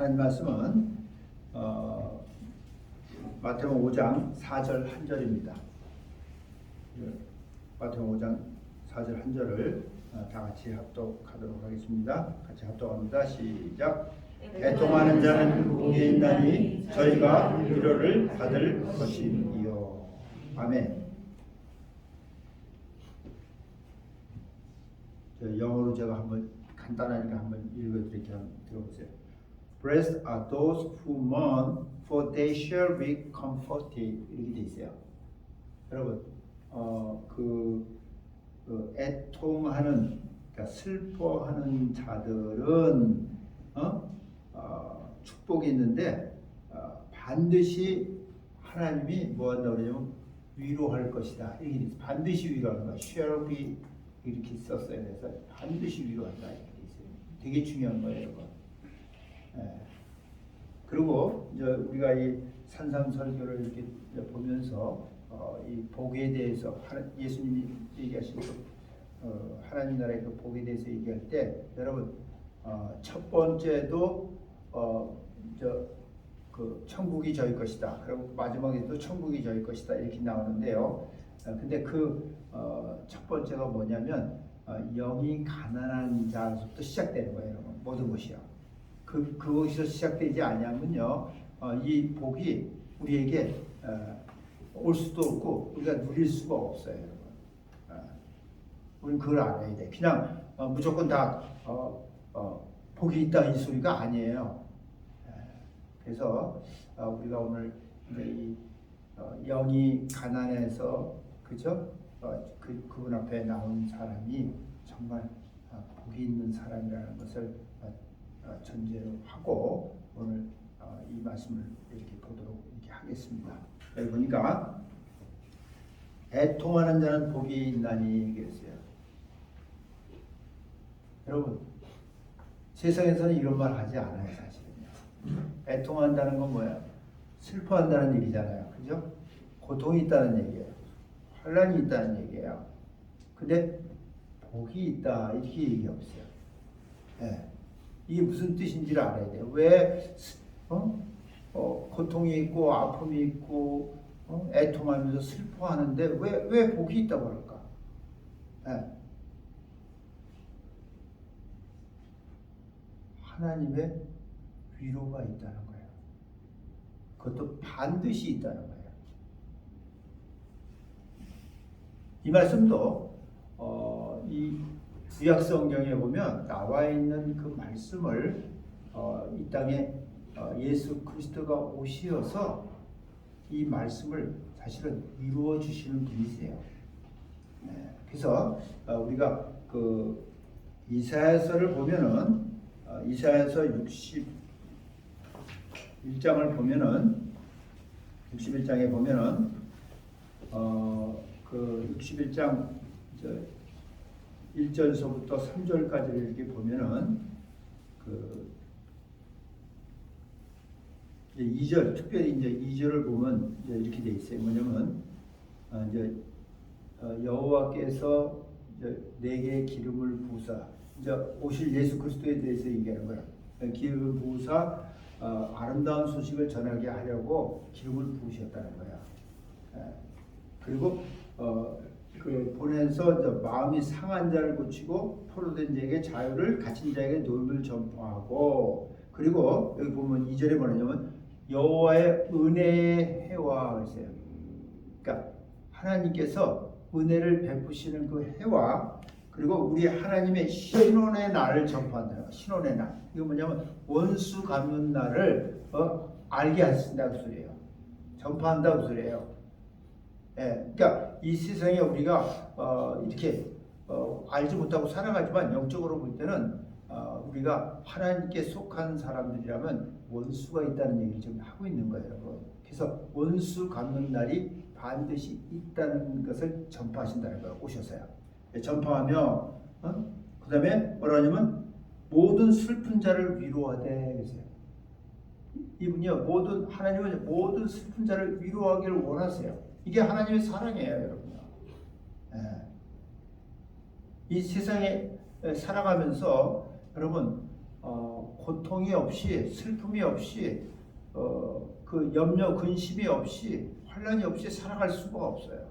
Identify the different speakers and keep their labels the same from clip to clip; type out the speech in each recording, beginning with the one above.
Speaker 1: 하나님 말씀은 마태복음 5장 4절 1절입니다. 마태복음 5장 4절 1절을 다 같이 합독하도록 하겠습니다. 같이 합독합니다. 시작. 애통하는 자는 복이 있나니 저희가 위로를 받을 것이요. 아멘. 영어로 제가 한번 간단하게 한번 읽어드릴게요. 들어보세요. Blessed are those who mourn, for they shall be comforted. 이렇게 돼 있어요. 여러분, 애통하는, 그러니까 슬퍼하는 자들은 축복이 있는데 반드시 하나님이 뭐 한다고 그러냐면 위로할 것이다. 이렇게 돼 있어요. 반드시 위로하는 거. Shall be 이렇게 썼어요. 그래서 반드시 위로한다 이렇게 돼 있어요. 되게 중요한 거예요, 여러분. 그리고 이제 우리가 이 산상설교를 이렇게 보면서 이 복에 대해서 예수님이 얘기하신 하나님 나라의 그 복에 대해서 얘기할 때 여러분 첫 번째도 그 천국이 저희 것이다. 그리고 마지막에도 천국이 저희 것이다 이렇게 나오는데요. 근데 그 첫 번째가 뭐냐면 영이 가난한 자로부터 시작되는 거예요, 여러분. 모든 것이요. 그것에서 시작되지 않냐면요, 이 복이 우리에게 올 수도 없고 우리가 누릴 수가 없어요, 여러분. 우리는 그걸 알아야 돼. 그냥 무조건 다 복이 있다 이 소리가 아니에요. 그래서 우리가 오늘 이 영이 가난해서 그죠? 그분 앞에 나온 사람이 정말 복이 있는 사람이라는 것을 전제로 하고 오늘 이 말씀을 이렇게 보도록 이렇게 하겠습니다. 여기 보니까 애통하는 자는 복이 있나니 그랬어요. 여러분 세상에서는 이런 말 하지 않아요, 사실은요. 애통한다는 건 뭐야? 슬퍼한다는 얘기잖아요, 그죠? 고통이 있다는 얘기예요. 환란이 있다는 얘기예요. 근데 복이 있다 이렇게 얘기 없어요. 이게 무슨 뜻인지를 알아야 돼요. 왜 고통이 있고 아픔이 있고 애통하면서 슬퍼하는데 왜 복이 있다고 할까? 하나님의 위로가 있다는 거예요. 그것도 반드시 있다는 거예요. 이 말씀도 이 구약 성경에 보면 나와 있는 그 말씀을 이 땅에 예수 그리스도가 오시어서 이 말씀을 사실은 이루어 주시는 분이세요. 그래서 우리가 그 이사야서를 보면은 이사야서 61장을 보면은 61장에 보면은 그 61장 1절서부터 3절까지를 이렇게 보면은 그 2절 특별히 이제 2절을 보면 이제 이렇게 돼 있어요. 뭐냐면 이제 여호와께서 내게 기름을 부으사 이제 오실 예수 그리스도에 대해서 얘기하는 거야. 기름을 부으사 아름다운 소식을 전하게 하려고 기름을 부으셨다는 거야. 그리고 그 보내서 마음이 상한 자를 고치고 포로된 자에게 자유를, 갇힌 자에게 노임을 전파하고, 그리고 여기 보면 2절에 뭐냐면 여호와의 은혜의 해와 그랬어요. 그러니까 하나님께서 은혜를 베푸시는 그 해와, 그리고 우리 하나님의 신원의 날을 전파한다. 신원의 날. 이거 뭐냐면 원수 갚는 날을 알게 하신다고 소리예요. 전파한다고 소리예요. 그러니까 이 세상에 우리가 이렇게 알지 못하고 살아가지만 영적으로 볼 때는 우리가 하나님께 속한 사람들이라면 원수가 있다는 얘기를 지금 하고 있는 거예요, 여러분. 그래서 원수 갚는 날이 반드시 있다는 것을 전파하신다는 거예요, 오셔서요. 전파하며 그 다음에 뭐라 하냐면 모든 슬픈 자를 위로하되 그랬어요. 이분이요, 하나님은 모든 슬픈 자를 위로하기를 원하세요. 이게 하나님의 사랑이에요, 여러분. 이 세상에 살아가면서 여러분 고통이 없이 슬픔이 없이 그 염려 근심이 없이 환난이 없이 살아갈 수가 없어요.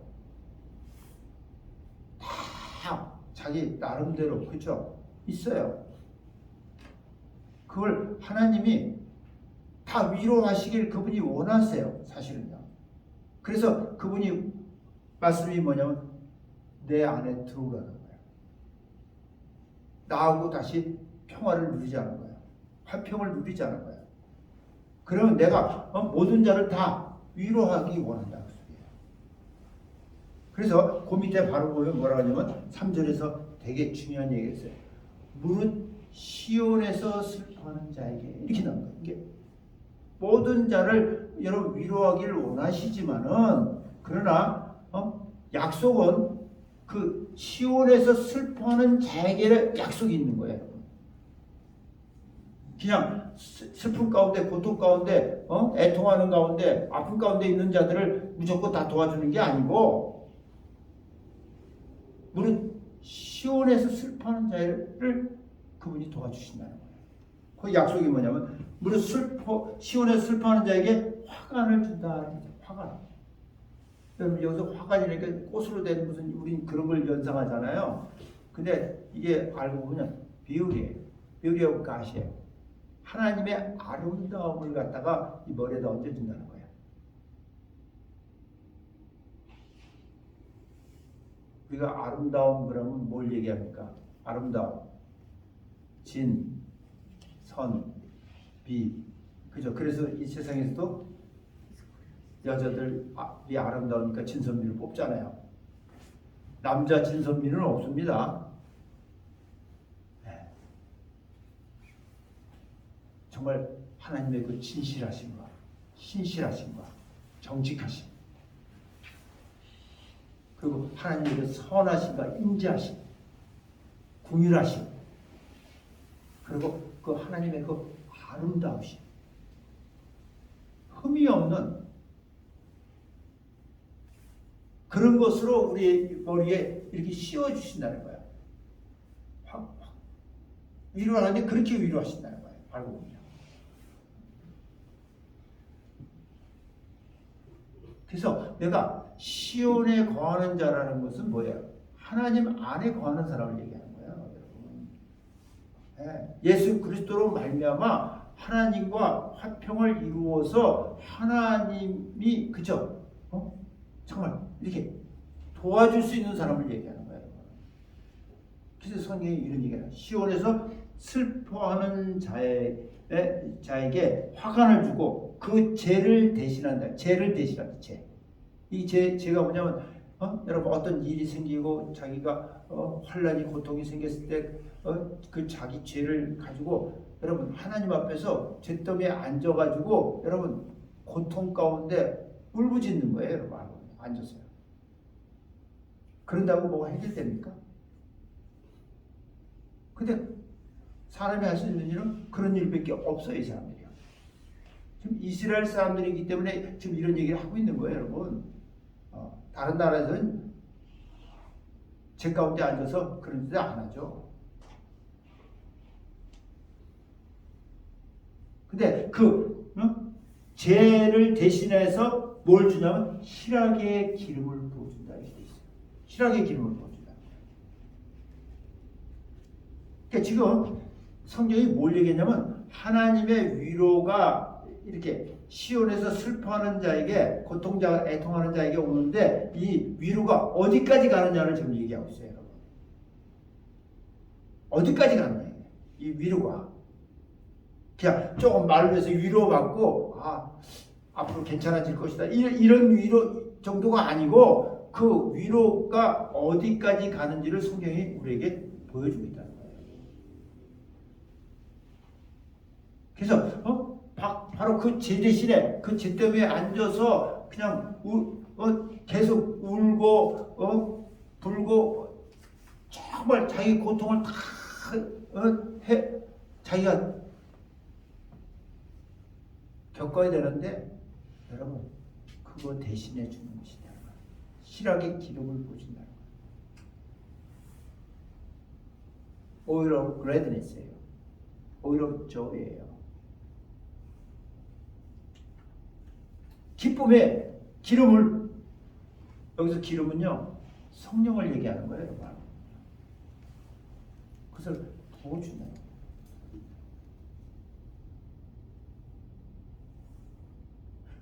Speaker 1: 다 자기 나름대로 그죠? 있어요. 그걸 하나님이 다 위로하시길 그분이 원하세요. 사실은요. 그래서 그분이 말씀이 뭐냐면 내 안에 들어오라는 거예요. 나하고 다시 평화를 누리자는 거예요. 화평을 누리자는 거예요. 그러면 내가 모든 자를 다 위로하기 원한다. 그래서 그 밑에 바로 보면 뭐라고 하냐면 3절에서 되게 중요한 얘기가 있어요. 무릇 시온에서 슬퍼하는 자에게 이렇게 나온 거예요. 이게 모든 자를 여러분 위로하기를 원하시지만은 그러나 약속은 그 시온에서 슬퍼하는 자에게 약속이 있는 거예요. 그냥 슬픔 가운데 고통 가운데 애통하는 가운데 아픔 가운데 있는 자들을 무조건 다 도와주는 게 아니고 무릇 시온에서 슬퍼하는 자를 그분이 도와주신다는 거예요. 그 약속이 뭐냐면 무릇 시온에서 슬퍼하는 자에게 화관을 준다. 화관. 여러분 여기서 화관이니까 꽃으로 된 무슨 우린 그런 걸 연상하잖아요. 근데 이게 알고 보면 비율이에요. 비율이하고 가시예요. 하나님의 아름다움을 갖다가 이 머리에다 얹어준다는 거예요. 우리가 아름다움 그러면 뭘 얘기합니까? 아름다움, 진, 선, 비, 그죠? 그래서 이 세상에서도 여자들이 아름다우니까 진선미를 뽑잖아요. 남자 진선미는 없습니다. 네. 정말 하나님의 그 진실하심과 신실하심과 정직하심, 그리고 하나님의 그 선하심과 인자하심, 궁휼하심, 그리고 그 하나님의 그 아름다우심, 흠이 없는 그런 것으로 우리 머리에 이렇게 씌워주신다는 거예요. 위로하는데 그렇게 위로하신다는 거예요. 알고 보면. 그래서 내가 시온에 거하는 자라는 것은 뭐예요? 하나님 안에 거하는 사람을 얘기하는 거예요. 여러분. 예수 그리스도로 말미암아 하나님과 화평을 이루어서 하나님이 그죠? 정말 이렇게 도와줄 수 있는 사람을 얘기하는 거예요. 그래서 성경이 이런 얘기해요. 시온에서 슬퍼하는 자에게 화관을 주고 그 죄를 대신한다. 죄를 대신한다. 죄. 이 죄가 뭐냐면 여러분 어떤 일이 생기고 자기가 환난이 고통이 생겼을 때 그 자기 죄를 가지고 여러분 하나님 앞에서 죄더미에 앉아가지고 여러분 고통 가운데 울부짖는 거예요. 여러분 앉았어요. 그런다고 뭐가 해결됩니까? 근데 사람이 할 수 있는 일은 그런 일밖에 없어요. 이 사람들이요. 지금 이스라엘 사람들이기 때문에 지금 이런 얘기를 하고 있는 거예요. 여러분. 다른 나라에서는 제 가운데 앉아서 그런 짓을 안 하죠. 근데 죄를 대신해서 뭘 주냐면 희락의 기름을 부어준다. 이렇게 돼 있어요. 희락의 기름을 부어준다. 그러니까 지금 성경이 뭘 얘기했냐면 하나님의 위로가 이렇게 시온에서 슬퍼하는 자에게 고통자 애통하는 자에게 오는데 이 위로가 어디까지 가느냐를 지금 얘기하고 있어요. 여러분. 어디까지 가느냐 이 위로가 그냥 조금 말로 해서 위로받고 앞으로 괜찮아질 것이다 이런 위로 정도가 아니고 그 위로가 어디까지 가는지를 성경이 우리에게 보여주고 있다는 거예요. 그래서 바로 그 죄 대신에 그 죄 때문에 앉아서 그냥 계속 울고 불고 정말 자기 고통을 다 자기가 겪어야 되는데 여러분 그거 대신해 주는 것이다. 희락의 기름을 부어준다는 거예요. 오히려 그레드네스예요. 오히려 저예요. 기쁨의 기름을, 여기서 기름은요 성령을 얘기하는 거예요, 여러분. 그것을 부어주네요.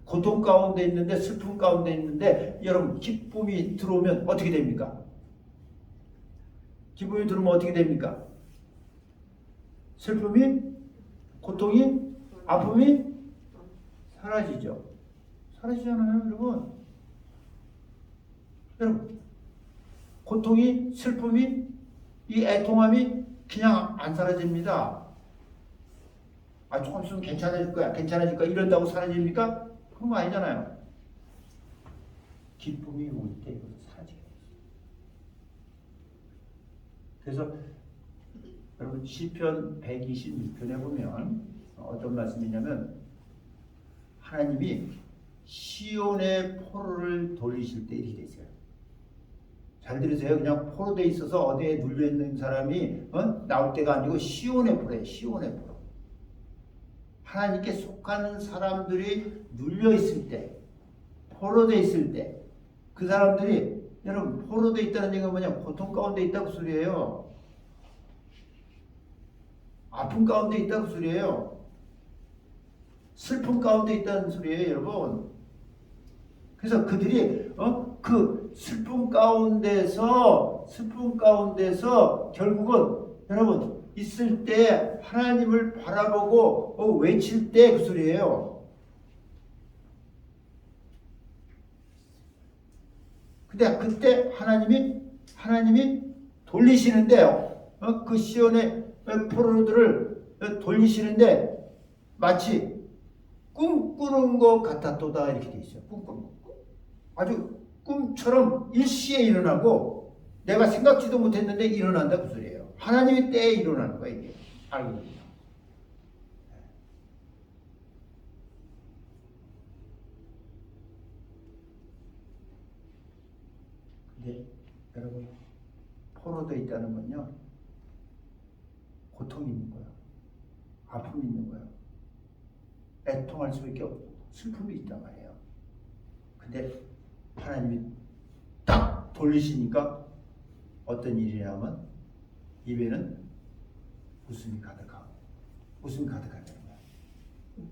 Speaker 1: 고통 가운데 있는데, 슬픔 가운데 있는데, 여러분 기쁨이 들어오면 어떻게 됩니까? 기쁨이 들어오면 어떻게 됩니까? 슬픔이, 고통이, 아픔이 사라지죠. 사라지잖아요, 여러분. 여러분, 고통이, 슬픔이, 이 애통함이 그냥 안 사라집니다. 아, 조금 있으면 괜찮아질 거야, 괜찮아질 거야 이런다고 사라집니까? 그런 거 아니잖아요. 기쁨이 올 때 이것도 사라지게 돼요. 그래서 여러분 시편 126편에 보면 어떤 말씀이냐면, 하나님이 시온의 포로를 돌리실 때 이렇게 돼 있어요. 잘 들으세요. 그냥 포로돼 있어서 어디에 눌려 있는 사람이 나올 때가 아니고 시온의 포로예요. 시온의 포로. 하나님께 속하는 사람들이 눌려 있을 때, 포로돼 있을 때, 그 사람들이, 여러분 포로돼 있다는 얘기가 뭐냐? 고통 가운데 있다고 소리예요. 아픔 가운데 있다고 소리예요. 슬픔 가운데 있다는 소리예요, 여러분. 그래서 그들이 그 슬픔 가운데서 결국은 여러분 있을 때 하나님을 바라보고 외칠 때 그 소리예요. 근데 그때 하나님이 돌리시는데요. 그 시온의 포로들을 돌리시는데 마치 꿈꾸는 것 같았도다 이렇게 돼 있어요. 꿈꾸는 것. 아주 꿈처럼 일시에 일어나고 내가 생각지도 못했는데 일어난다 그 소리예요. 하나님의 때에 일어나는 거예요, 이게. 알겠습니다. 근데 여러분 포로되어 있다는 건요 고통이 있는 거예요. 아픔이 있는 거예요. 애통할 수밖에 없고 슬픔이 있단 말이에요. 근데 하나님이 딱 돌리시니까 어떤 일이냐면 입에는 웃음이 가득하고 웃음이 가득하다는 거야.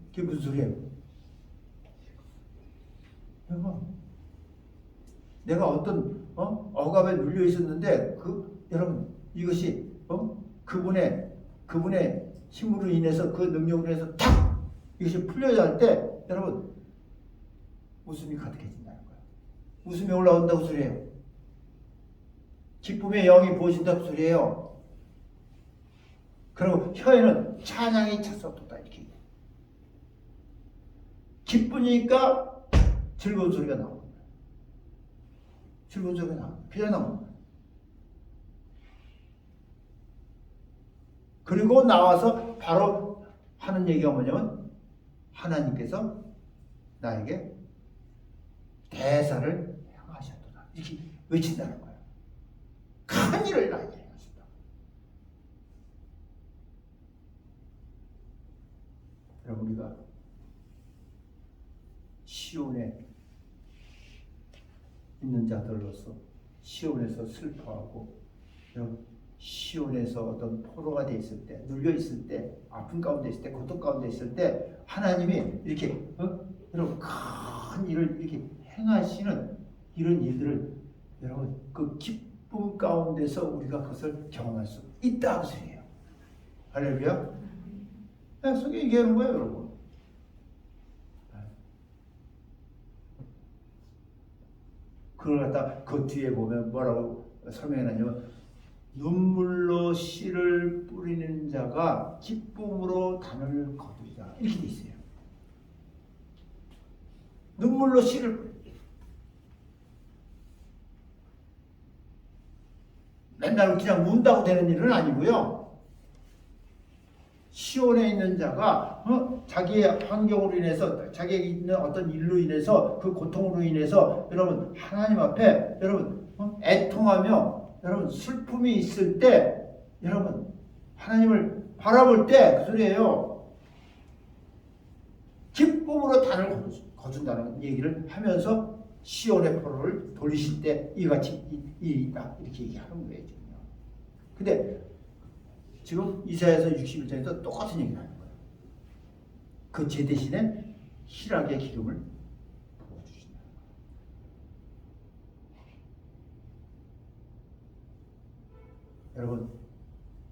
Speaker 1: 그게 무슨 소리예요? 여러분, 내가 어떤 억압에 눌려 있었는데 여러분 이것이 그분의 힘으로 인해서, 그 능력으로 인해서 탁 이것이 풀려야 할 때 여러분 웃음이 가득해진다는 거예요. 웃음이 올라온다고 소리예요. 기쁨의 영이 부어진다고 소리예요. 그리고 혀에는 찬양이 찼었다 이렇게. 기쁘니까 즐거운 소리가 나오는 거예요. 즐거운 소리가 나오는 거예요. 그냥 나오는 거예요. 그리고 나와서 바로 하는 얘기가 뭐냐면 하나님께서 나에게 대사를 행하셨도다 이렇게 외친다는 거예요. 큰 일을 나에게 행하셨다. 여러분 우리가 시온에 있는 자들로서 시온에서 슬퍼하고, 여러분 시온에서 어떤 포로가 돼 있을 때, 눌려 있을 때, 아픔 가운데 있을 때, 고통 가운데 있을 때 하나님이 이렇게 여러분 큰 일을 이렇게 행하시는 이런 일들을 여러분 그 기쁨 가운데서 우리가 그것을 경험할 수 있다고 소리해요. 할렐루야. 속에 얘기하는 거예요, 여러분. 그걸 갖다 그 뒤에 보면 뭐라고 설명해놨냐면, 눈물로 씨를 뿌리는 자가 기쁨으로 단을 거두리라 이렇게 돼 있어요. 눈물로 씨를 뿌리는, 맨날 그냥 운다고 되는 일은 아니고요. 시온에 있는 자가 자기의 환경으로 인해서, 자기에게 있는 어떤 일로 인해서, 그 고통으로 인해서 여러분 하나님 앞에 여러분 애통하며 여러분 슬픔이 있을 때 여러분 하나님을 바라볼 때 그 소리예요. 기쁨으로 단을 거둔다는 얘기를 하면서 시온의 포로를 돌리실 때 이같이 일이다 이렇게 얘기하는 거예요. 지금요. 근데 지금 이사야서 61장에서 똑같은 얘기를 하는 거예요. 그 제 대신에 희락의 기름을 부어주신다. 여러분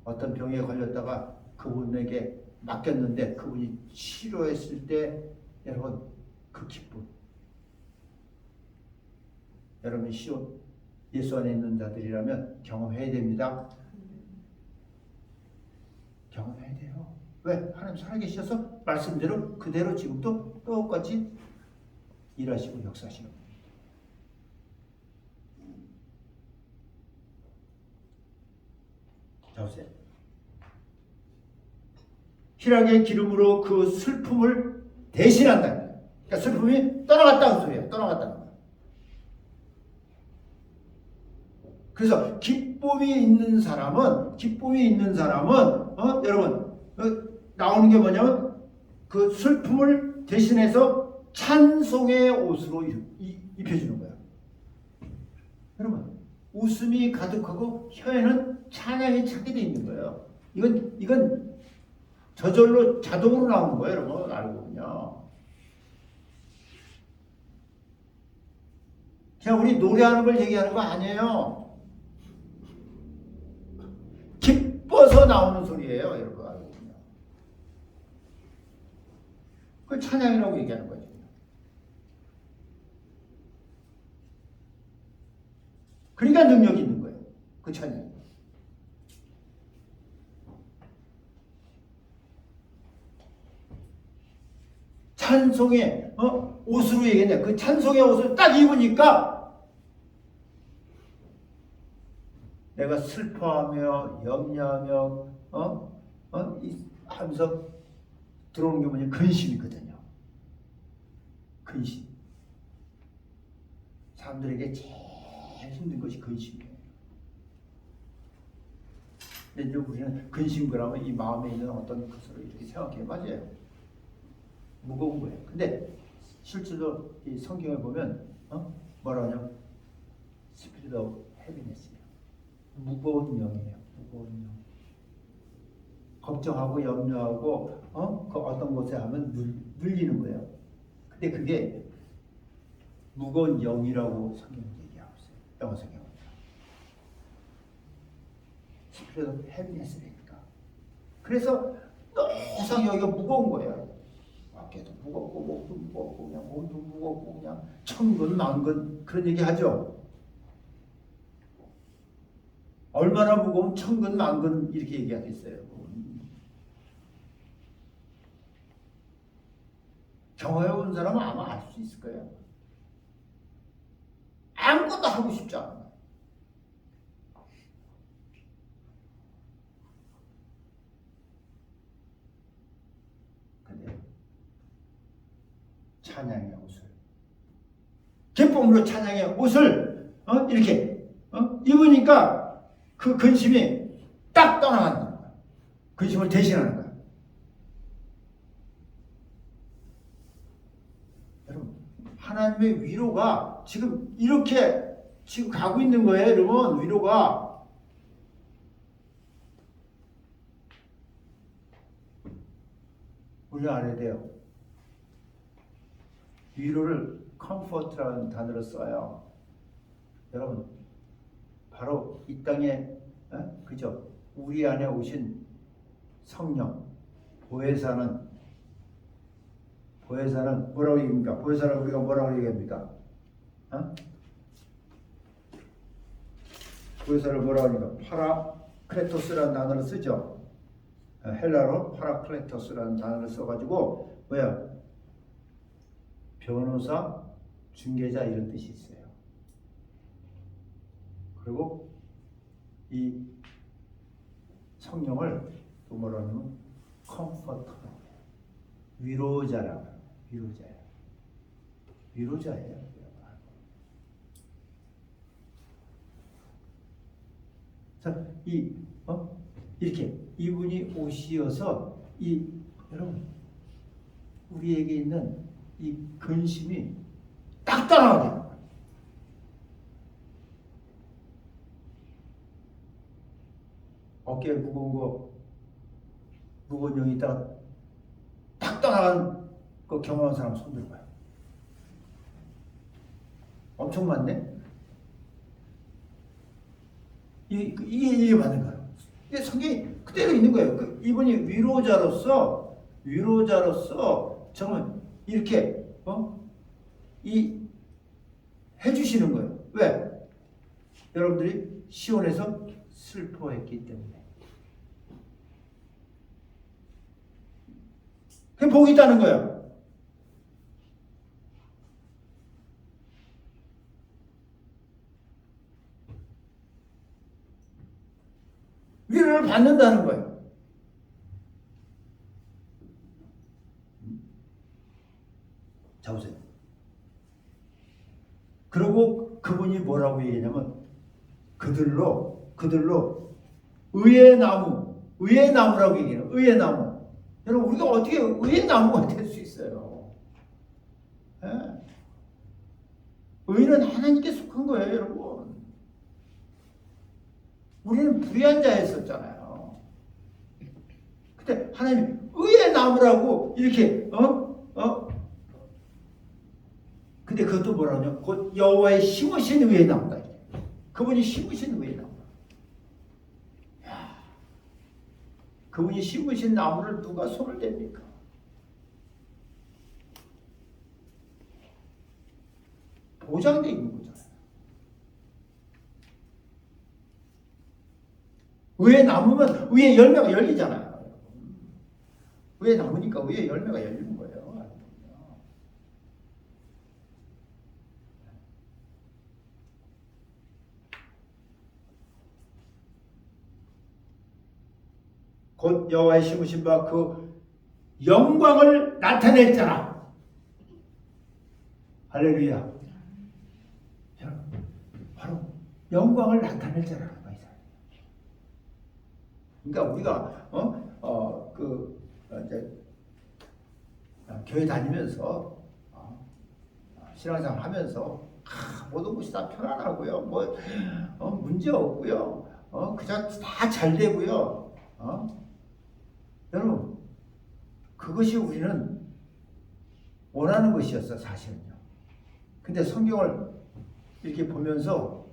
Speaker 1: 어떤 병에 걸렸다가 그분에게 맡겼는데 그분이 치료했을 때 여러분 그 기쁨, 여러분 시온 예수 안에 있는 자들이라면 경험해야 됩니다. 경험해야 돼요. 왜? 하나님 살아계셔서 말씀대로 그대로 지금도 똑같이 일하시고 역사하시는 겁니다. 자 보세요. 희락의 기름으로 그 슬픔을 대신한다는 거예요. 그러니까 슬픔이 떠나갔다는 소리예요. 떠나갔다는 거예요. 그래서 기쁨이 있는 사람은 여러분 나오는 게 뭐냐면 그 슬픔을 대신해서 찬송의 옷으로 입혀주는 거예요. 여러분 웃음이 가득하고 혀에는 찬양이 차게 돼 있는 거예요. 이건 저절로 자동으로 나오는 거예요, 여러분. 알고 보면요. 그냥 우리 노래하는 걸 얘기하는 거 아니에요. 기뻐서 나오는 소리예요, 여러분. 알고 보면. 그걸 찬양이라고 얘기하는 거죠. 그러니까 능력이 있는 거예요. 그 찬양이. 찬송의 옷으로 얘기했냐. 그 찬송의 옷을 딱 입으니까 내가 슬퍼하며 염려하며 하면서 들어오는 게 뭐냐. 근심이거든요. 근심. 사람들에게 제일 힘든 것이 근심이에요. 근데 이제 우리는 근심 그러면 이 마음에 있는 어떤 것으로 이렇게 생각해요. 맞아요. 무거운 거예요. 근데 실제로 이 성경에 보면 뭐라 하냐? Spirit of Heaviness예요. 무거운 영이에요. 무거운 영. 걱정하고 염려하고 그 어떤 것에 하면 눌리는 거예요. 근데 그게 무거운 영이라고 성경이 얘기하고 있어요. 영어 성경은. Spirit of Heaviness니까. 그래서 항상 여기가 무거운 거예요. 밖에도 무겁고 목도 무겁고 그냥 몸도 무겁고 그냥 천근 만근 그런 얘기 하죠. 얼마나 무거우면 천근 만근 이렇게 얘기하겠어요. 경험해 본 사람은 아마 알 수 있을 거예요. 아무것도 하고 싶지 않아요. 근데 찬양의 옷을 기쁨으로 찬양의 옷을 이렇게 입으니까 그 근심이 딱 떠나간다는 거야. 근심을 대신하는 거야. 여러분 하나님의 위로가 지금 이렇게 지금 가고 있는 거예요. 여러분 위로가 우리 알아야 돼요. 위로를 comfort라는 단어로 써요. 여러분 바로 이 땅에 그죠? 우리 안에 오신 성령 보혜사는 뭐라고 얘기합니까? 보혜사는 우리가 뭐라고 얘기합니까? 보혜사를 뭐라고 합니까? 파라클레토스라는 단어를 쓰죠. 헬라로 파라클레토스라는 단어를 써가지고 뭐야? 변호사, 중개자 이런 뜻이 있어요. 그리고 이 성령을 또 뭐라고 하냐면 컴포터라고 해요. 위로자라고 해요. 위로자예요. 자, 이렇게 이분이 오시어서 여러분 우리에게 있는 이 근심이 딱 떠나게 하는 거예요. 어깨에 무거운 영이 있다가 딱 떠나간 그 경험한 사람 손 들어봐요. 엄청 많네. 이게 맞는 거예요. 이게 성경이 그대로 있는 거예요. 이분이 위로자로서 정말 이렇게 해주시는 거예요. 왜? 여러분들이 시온에서 슬퍼했기 때문에. 그 복이 있다는 거예요. 위로를 받는다는 거예요. 자 보세요. 그리고 그분이 뭐라고 얘기하냐면 그들로 의의 나무라고 얘기해요. 의의 나무. 여러분 우리가 어떻게 의의 나무가 될 수 있어요? 예? 의는 하나님께 속한 거예요, 여러분. 우리는 불의한 자였었잖아요. 근데 하나님이 의의 나무라고 이렇게 근데 그것도 뭐라고요? 곧 여호와의 심으신 의의 나무다. 그분이 심으신 의의 나무. 그분이 심으신 나무를 누가 손을 댑니까? 보장되어 있는 거잖아요. 의의 나무면 의의 열매가 열리잖아요. 의의 나무니까 의의 열매가 열리는 거예요. 곧 여호와의 심으신 바 그 영광을 나타낼 자라. 할렐루야. 바로 영광을 나타낼 자라는 거예요. 그러니까 우리가 이제 교회 다니면서 신앙생활 하면서 모든 것이 다 편안하고요. 문제 없고요. 그냥 다 잘 되고요. 여러분 그것이 우리는 원하는 것이었어 사실은요. 근데 성경을 이렇게 보면서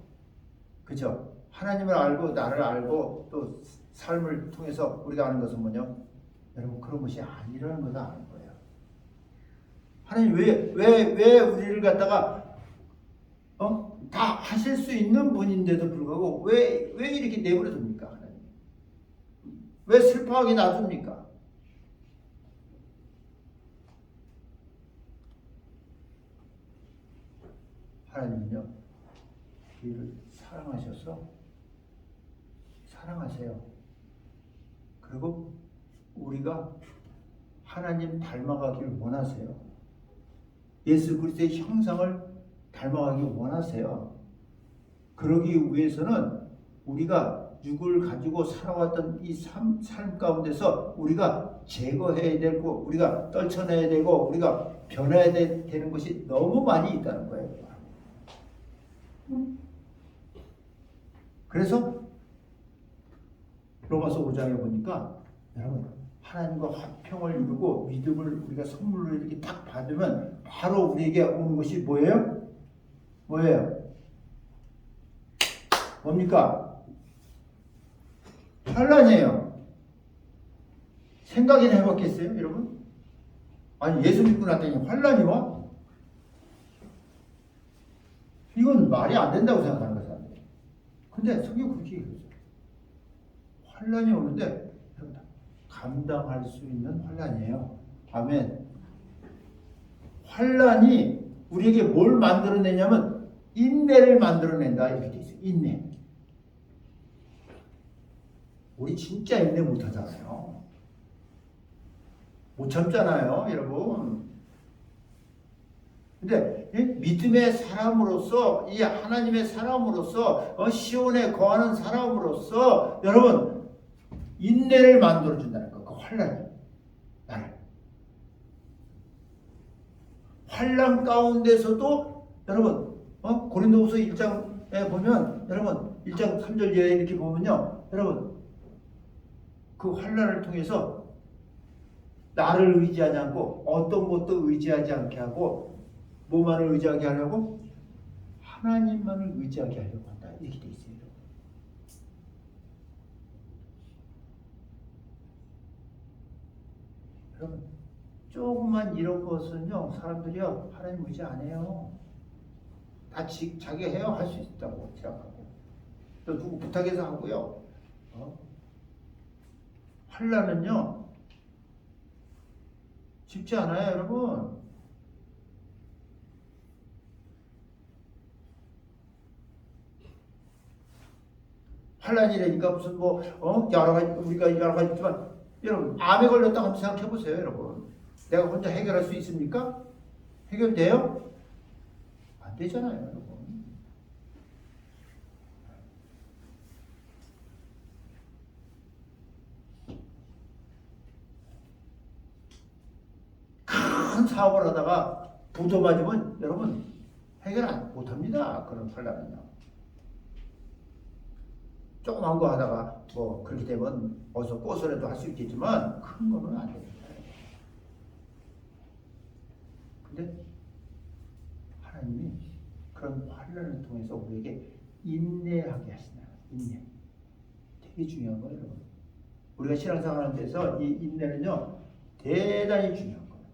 Speaker 1: 그죠? 하나님을 알고 나를 알고 또 삶을 통해서 우리가 아는 것은 뭐냐? 여러분 그런 것이 아니라는 것을 아는 거예요. 하나님 왜 우리를 갖다가 다 하실 수 있는 분인데도 불구하고 왜 이렇게 내버려 둡니까? 하나님 왜 슬퍼하게 놔둡니까? 하나님은요 우리를 사랑하세요. 그리고 우리가 하나님 닮아가기를 원하세요. 예수 그리스도의 형상을 닮아가기 원하세요. 그러기 위해서는 우리가 육을 가지고 살아왔던 이 삶 가운데서 우리가 제거해야 되고 우리가 떨쳐내야 되고 우리가 변해야 되는 것이 너무 많이 있다는 거예요. 그래서 로마서 5장에 보니까 여러분 하나님과 화평을 이루고 믿음을 우리가 선물로 이렇게 딱 받으면 바로 우리에게 오는 것이 뭐예요? 뭡니까? 환난이에요. 생각이나 해봤겠어요, 여러분? 아니 예수 믿고 났더니 환난이 와? 이건 말이 안 된다고 생각하는 거예요. 근데 성경 그렇게 얘기해요. 환난이 오는데 감당할 수 있는 환난이에요. 아멘. 환난이 우리에게 뭘 만들어내냐면 인내를 만들어낸다 이렇게 돼 있어요. 인내. 우리 진짜 인내 못하잖아요. 못 참잖아요, 여러분. 근데 믿음의 사람으로서 이 하나님의 사람으로서 시온에 거하는 사람으로서 여러분 인내를 만들어 준다는 거. 그 환란이 나를 환란 가운데서도 여러분 고린도후서 1장에 보면 여러분 1장 3절 이하에 이렇게 보면요 여러분 그 환란을 통해서 나를 의지하지 않고 어떤 것도 의지하지 않게 하고 뭐만을 의지하게 하려고 하나님만을 의지하게 하려고 한다 이렇게 돼 있어요. 여러분 조금만 이런 것은요 사람들이요 하나님 의지 안 해요. 다 자기가 해야 할 수 있다고 생각하고 또 누구 부탁해서 하고요. 환란은요 쉽지 않아요 여러분. 환란이라니까 무슨 여러 가지 우리가 여러 가지 있지만 여러분 암에 걸렸다 한번 생각해 보세요 여러분. 내가 혼자 해결할 수 있습니까? 해결돼요? 안 되잖아요 여러분. 큰 사업을 하다가 부도 맞으면 여러분 해결 못합니다. 그런 환란은요. 조그만 거 하다가 그렇게 되면 어서 꼬소라도 할 수 있겠지만 큰 거는 안 됩니다. 근데 하나님이 그런 환란을 통해서 우리에게 인내하게 하시나. 인내 되게 중요한 거예요 여러분. 우리가 신앙생활하는 데서 이 인내는요 대단히 중요한 거예요.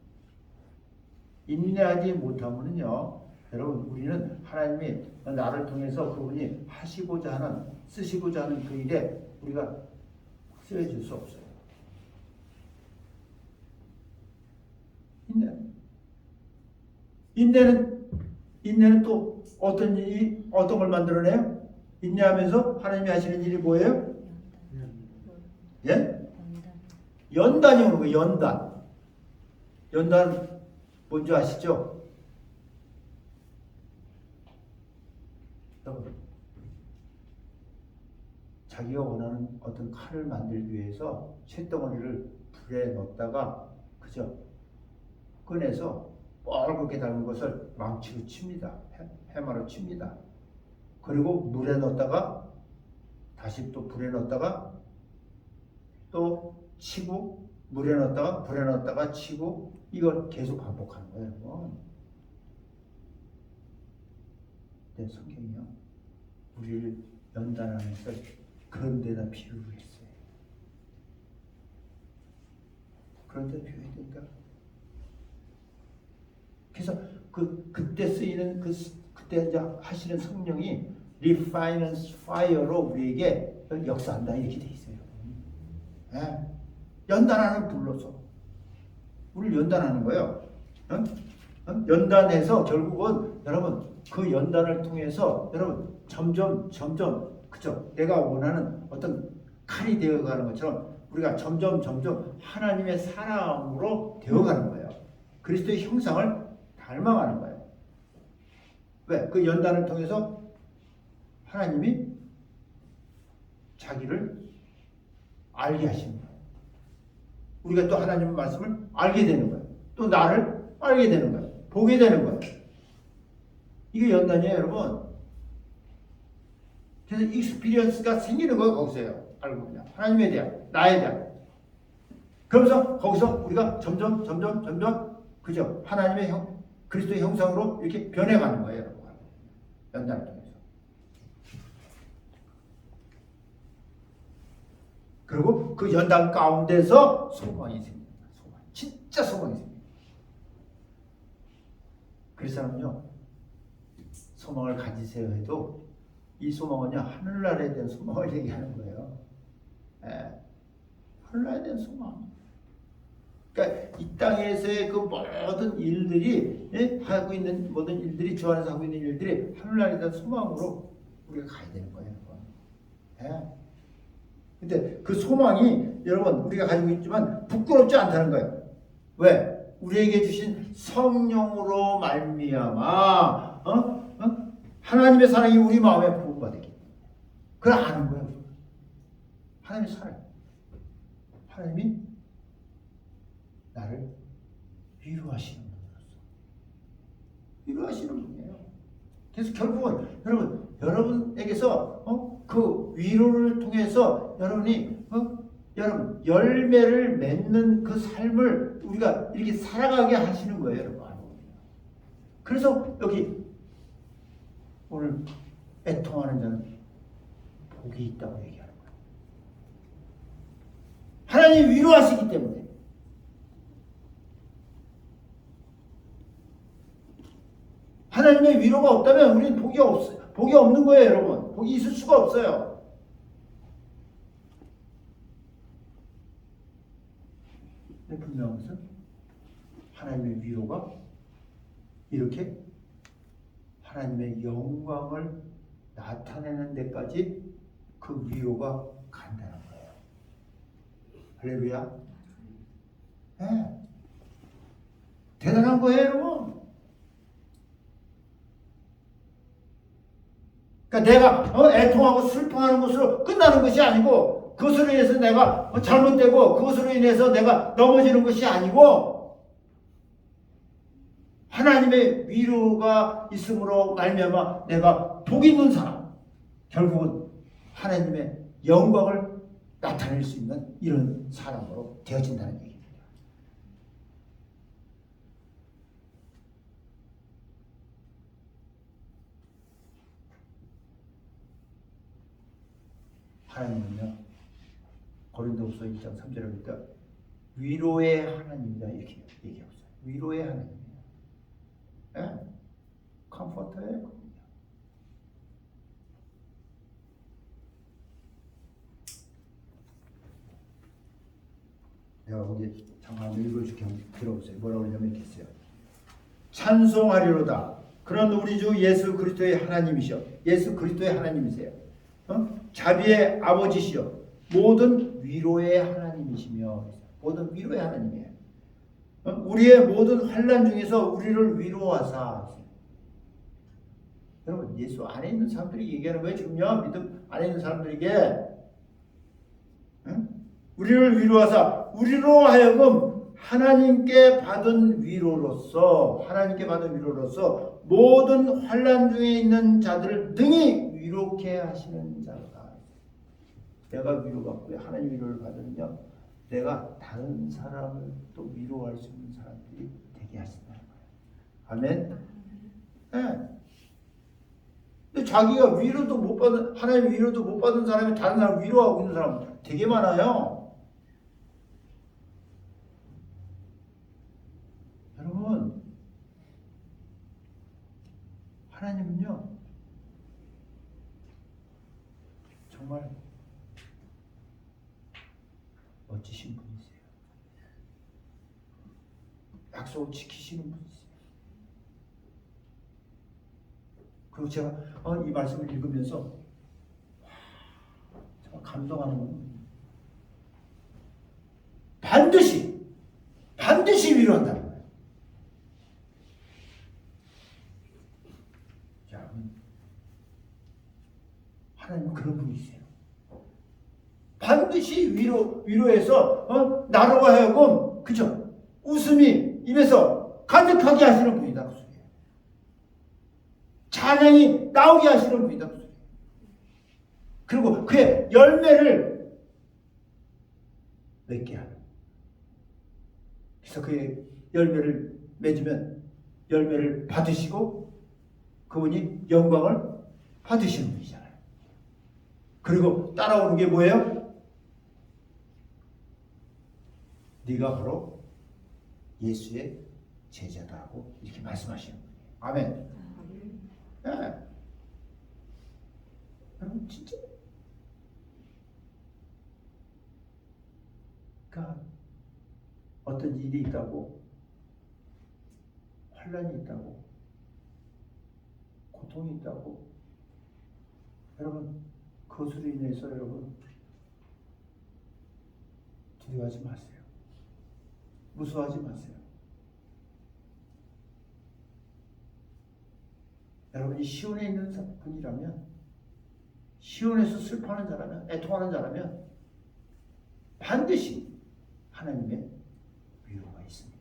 Speaker 1: 인내하지 못하면은요 여러분 우리는 하나님이 나를 통해서 그분이 하시고자 하는 쓰시고자 하는 그 일에 우리가 쓰여질 수 없어요. 인내는 또 어떤 걸 만들어내요? 인내하면서 하나님이 하시는 일이 뭐예요? 예? 연단이 오는 거예요. 연단 뭔지 아시죠? 자기가 원하는 어떤 칼을 만들기 위해서 쇳덩어리를 불에 넣었다가 그죠? 꺼내서 뻘겋게 닮은 것을 망치로 칩니다. 해마로 칩니다. 그리고 물에 넣었다가 다시 또 불에 넣었다가 또 치고 물에 넣었다가 불에 넣었다가 치고 이걸 계속 반복하는 거예요. 네, 성경이요. 우리를 연단하면서 그런 데다 비유를 했어요. 그런 데다 비유해야 된다. 그래서 그때 쓰이는 그때 이제 하시는 성령이 Refiance Fire로 우리에게 역사한다 이렇게 돼 있어요. 네. 연단하는 불로서 우리를 연단하는 거예요. 연단해서 결국은 여러분 그 연단을 통해서 여러분 점점 그죠? 내가 원하는 어떤 칼이 되어가는 것처럼 우리가 점점 하나님의 사람으로 되어가는 거예요. 그리스도의 형상을 닮아가는 거예요. 왜? 그 연단을 통해서 하나님이 자기를 알게 하시는 거예요. 우리가 또 하나님의 말씀을 알게 되는 거예요. 또 나를 알게 되는 거예요. 보게 되는 거예요. 이게 연단이에요, 여러분. 그래서 익스피리언스가 생기는 거예요, 거기서요. 알고 보면. 하나님에 대한, 나에 대한. 그러면서 거기서 우리가 점점 그죠? 하나님의 그리스도의 형상으로 이렇게 변해가는 거예요, 여러분. 연단을 통해서. 그리고 그 연단 가운데서 소망이 생깁니다. 진짜 소망이 생깁니다. 그래서는요, 소망을 가지세요 해도 이 소망은요, 하늘나라에 대한 소망을 얘기하는 거예요. 예. 하늘나라에 대한 소망. 그러니까 이 땅에서의 그 모든 일들이 하고 있는 모든 일들이 주 안에서 하고 있는 일들이 하늘나라에 대한 소망으로 우리가 가야 되는 거예요. 예. 근데 그 소망이 여러분 우리가 가지고 있지만 부끄럽지 않다는 거예요. 왜? 우리에게 주신 성령으로 말미암아 하나님의 사랑이 우리 마음에 부어받게 그걸 아는 거예요. 하나님의 사랑. 하나님이 나를 위로하시는 분으로서 위로하시는 분이에요. 그래서 결국은 여러분에게서 그 위로를 통해서 여러분이 여러분 열매를 맺는 그 삶을 우리가 이렇게 살아가게 하시는 거예요, 여러분. 그래서 여기 오늘 애통하는 자는 복이 있다고 얘기하는 거예요. 하나님이 위로하시기 때문에. 하나님의 위로가 없다면 우리는 복이 없는 거예요, 여러분. 복이 있을 수가 없어요. 근데 분명한 것은 하나님의 위로가 이렇게 하나님의 영광을 나타내는 데까지 그 위로가 간다는 거예요. 할렐루야. 네. 대단한 거예요, 여러분. 그러니까 내가 애통하고 슬퍼하는 것으로 끝나는 것이 아니고 그것으로 인해서 내가 잘못되고 그것으로 인해서 내가 넘어지는 것이 아니고 하나님의 위로가 있음으로 말미암아 내가 복 있는 사람, 결국은 하나님의 영광을 나타낼 수 있는 이런 사람으로 되어진다는 얘기입니다. 하나님은요, 고린도후서 1장 3절에 보니까 위로의 하나님이다 이렇게 얘기하고 있어요. 위로의 하나님이에요. 예? 컴포터예요. 내가 거기 잠깐 읽어줄게. 한번 들어보세요. 뭐라고 하냐면 이렇게 있어요. 찬송하리로다. 그런 우리 주 예수 그리스도의 하나님이시여. 예수 그리스도의 하나님이세요. 자비의 아버지시여. 모든 위로의 하나님이시며. 모든 위로의 하나님이에요. 우리의 모든 환난 중에서 우리를 위로하사. 여러분, 예수 안에 있는 사람들이 얘기하는 거예요. 지금요, 믿음 안에 있는 사람들에게 우리를 위로하사 우리로 하여금 하나님께 받은 위로로서 모든 환난 중에 있는 자들을 능히 위로케 하시는 자가. 내가 위로받고 하나님 위로를 받으면요, 내가 다른 사람을 또 위로할 수 있는 사람들이 되게 하신다는 거예요. 아멘. 네. 근데 자기가 위로도 못 받은, 하나님 위로도 못 받은 사람이 다른 사람 위로하고 있는 사람 되게 많아요. 여러분, 하나님은요, 정말 멋지신 분이세요. 약속을 지키시는 분이세요. 그리고 제가 이 말씀을 읽으면서 정말 감동하는 건 반드시 위로한다는 거예요. 자, 하나님은 그런 분이세요. 반드시 위로해서 나로 하여금 그죠? 웃음이 입에서 가득하게 하시는 분이다 그 소리예요. 찬양이 나오게 하시는 분이다 그 소리예요. 그리고 그의 열매를 맺게 하는. 그래서 그의 열매를 맺으면 열매를 받으시고 그분이 영광을 받으시는 분이잖아요. 그리고 따라오는 게 뭐예요? 네가 바로 예수의 제자다 하고 이렇게 말씀하시는 거예요. 아멘. 네. 여러분 진짜 그러니까 어떤 일이 있다고, 환난이 있다고, 고통이 있다고, 여러분 그것으로 인해서 여러분 두려워하지 마세요. 무서워하지 마세요. 여러분이 시온에 있는 분이라면, 시온에서 슬퍼하는 자라면, 애통하는 자라면 반드시 하나님의 위로가 있습니다.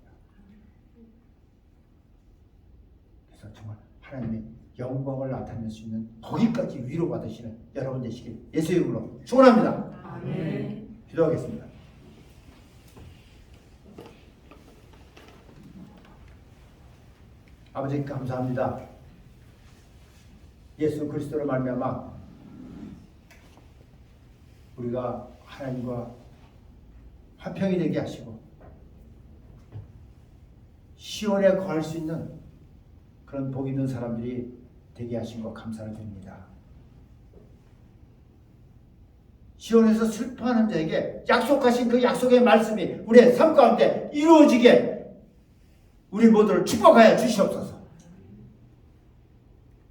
Speaker 1: 그래서 정말 하나님의 영광을 나타낼 수 있는 거기까지 위로받으시는 여러분 되시길 예수의 이름으로 축원합니다.
Speaker 2: 아멘.
Speaker 1: 기도하겠습니다. 아버지 감사합니다. 예수 그리스도로 말미암아 우리가 하나님과 화평이 되게 하시고 시온에 거할 수 있는 그런 복 있는 사람들이 되게 하신 것 감사를 드립니다. 시온에서 슬퍼하는 자에게 약속하신 그 약속의 말씀이 우리의 삶 가운데 이루어지게 우리 모두를 축복하여 주시옵소서.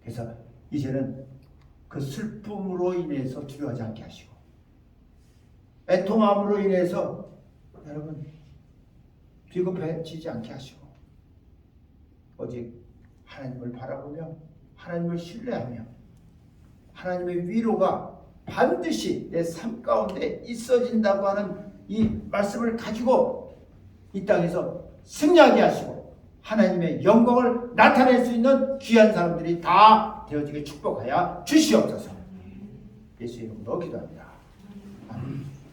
Speaker 1: 그래서 이제는 그 슬픔으로 인해서 두려워하지 않게 하시고 애통함으로 인해서 여러분 비겁해지지 않게 하시고 오직 하나님을 바라보며 하나님을 신뢰하며 하나님의 위로가 반드시 내 삶 가운데 있어진다고 하는 이 말씀을 가지고 이 땅에서 승리하게 하시고 하나님의 영광을 나타낼 수 있는 귀한 사람들이 다 되어지게 축복하여 주시옵소서. 예수의 이름으로 기도합니다. 아멘.